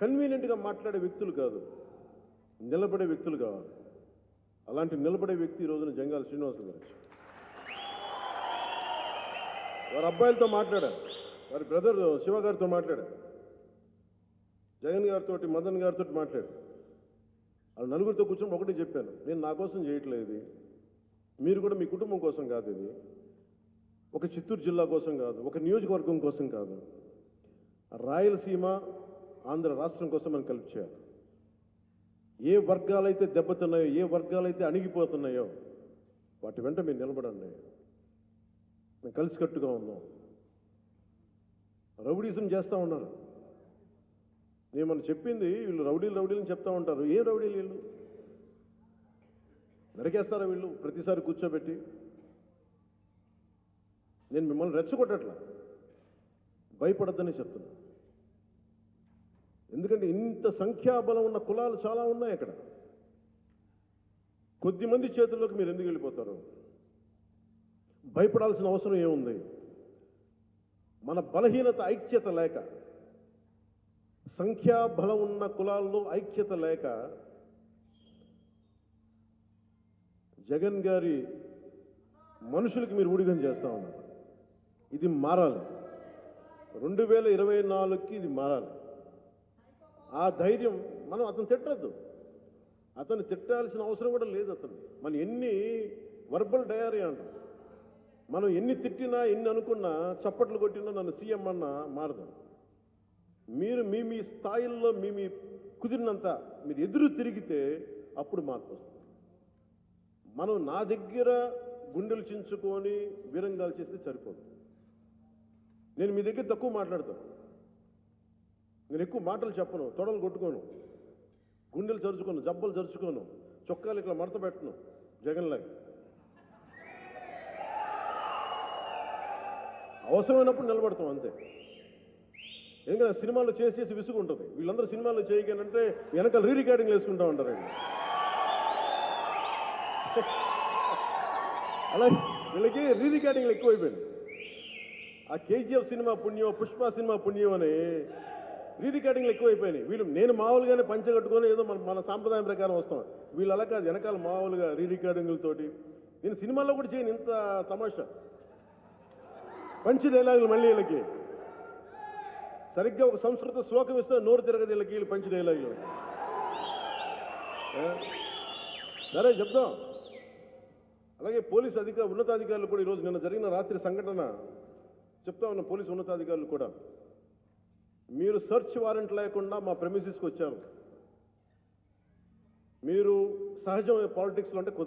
కన్వీనియంట్గా మాట్లాడే వ్యక్తులు కాదు, నిలబడే వ్యక్తులు కావాలి. అలాంటి నిలబడే వ్యక్తి ఈ రోజున జంగాల శ్రీనివాసులు గారు. వారి అబ్బాయిలతో మాట్లాడారు, వారి బ్రదర్ శివ గారితో మాట్లాడారు, జగన్ గారితో, మదన్ గారితో మాట్లాడారు. వాళ్ళు నలుగురితో కూర్చొని ఒకటి చెప్పాను, నేను నా కోసం చేయట్లేదు, మీరు కూడా మీ కుటుంబం కోసం కాదు, ఇది ఒక చిత్తూరు జిల్లా కోసం కాదు, ఒక నియోజకవర్గం కోసం కాదు, రాయలసీమ ఆంధ్ర రాష్ట్రం కోసం మనం కలిపి చేయాలి. ఏ వర్గాలైతే దెబ్బతున్నాయో, ఏ వర్గాలైతే అణిగిపోతున్నాయో వాటి వెంట మీరు నిలబడండి. మేము కలిసికట్టుగా ఉన్నాం. రౌడీజం చేస్తూ ఉన్నారు. నేను మనం చెప్పింది వీళ్ళు రౌడీలు చెప్తా ఉంటారు. ఏ రౌడీలు వీళ్ళు? నరికేస్తారా వీళ్ళు ప్రతిసారి కూర్చోబెట్టి? నేను మిమ్మల్ని రెచ్చగొట్టట్లా, భయపడద్దని చెప్తున్నా. ఎందుకంటే ఇంత సంఖ్యాబలం ఉన్న కులాలు చాలా ఉన్నాయి అక్కడ. కొద్దిమంది చేతుల్లోకి మీరు ఎందుకు వెళ్ళిపోతారు? భయపడాల్సిన అవసరం ఏముంది? మన బలహీనత ఐక్యత లేక, సంఖ్యాబలం ఉన్న కులాల్లో ఐక్యత లేక జగన్ గారి మనుషులకి మీరు ఊడిగం చేస్తూ ఉన్నారు. ఇది మారాలి. 2024కి ఇది మారాలి. ఆ ధైర్యం మనం అతను తిట్టద్దు, అతను తిట్టాల్సిన అవసరం కూడా లేదు. అతను మనం ఎన్ని వర్బల్ డయారీ అంటాం, మనం ఎన్ని తిట్టినా ఎన్ని అనుకున్నా చప్పట్లు కొట్టినా నన్ను సీఎం అన్న మారదు. మీరు మీ స్థాయిల్లో మీ కుదిరినంత మీరు ఎదురు తిరిగితే అప్పుడు మార్పు వస్తుంది. మనం నా దగ్గర గుండెలు చించుకొని వీరంగాలు చేస్తే సరిపోదు. నేను మీ దగ్గర తక్కువ మాట్లాడతాను, నేను ఎక్కువ మాటలు చెప్పను, తొడలు కొట్టుకోను, గుండెలు చరుచుకోను, జబ్బలు చరుచుకోను, చొక్కాలు ఇట్లా మడత పెట్టను జగన్లాగా. అవసరమైనప్పుడు నిలబడతాం అంతే. ఎందుకంటే సినిమాల్లో చేసి విసుగు ఉంటుంది. వీళ్ళందరూ సినిమాల్లో చేయగానంటే వెనకాల రికార్డింగ్లు వేసుకుంటా ఉంటారండి. అలాగే వీళ్ళకి రికార్డింగ్లు ఎక్కువైపోయింది. ఆ కేజీఎఫ్ సినిమా పుణ్యం, పుష్ప సినిమా పుణ్యం అని రికార్డింగ్లు ఎక్కువైపోయినాయి. వీళ్ళు నేను మామూలుగానే పంచగట్టుకొని ఏదో మన సాంప్రదాయం ప్రకారం వస్తాం. వీళ్ళు అలా కాదు, వెనకాల మామూలుగా రికార్డింగులతోటి. నేను సినిమాల్లో కూడా చేయను ఇంత తమాషా. పంచి డైలాగులు మళ్ళీ వీళ్ళకి సరిగ్గా ఒక సంస్కృత శ్లోకం ఇస్తే నోరు తిరగదు వీళ్ళకి, వీళ్ళు పంచి డైలాగులు. సరే చెప్దాం. అలాగే పోలీస్ ఉన్నతాధికారులు కూడా ఈరోజు నిన్న జరిగిన రాత్రి సంఘటన చెప్తా ఉన్న పోలీసు ఉన్నతాధికారులు కూడా, మీరు సెర్చ్ వారెంట్ లేకుండా మా ప్రెమిసెస్కి వచ్చారు. మీరు సహజమైన పాలిటిక్స్లో అంటే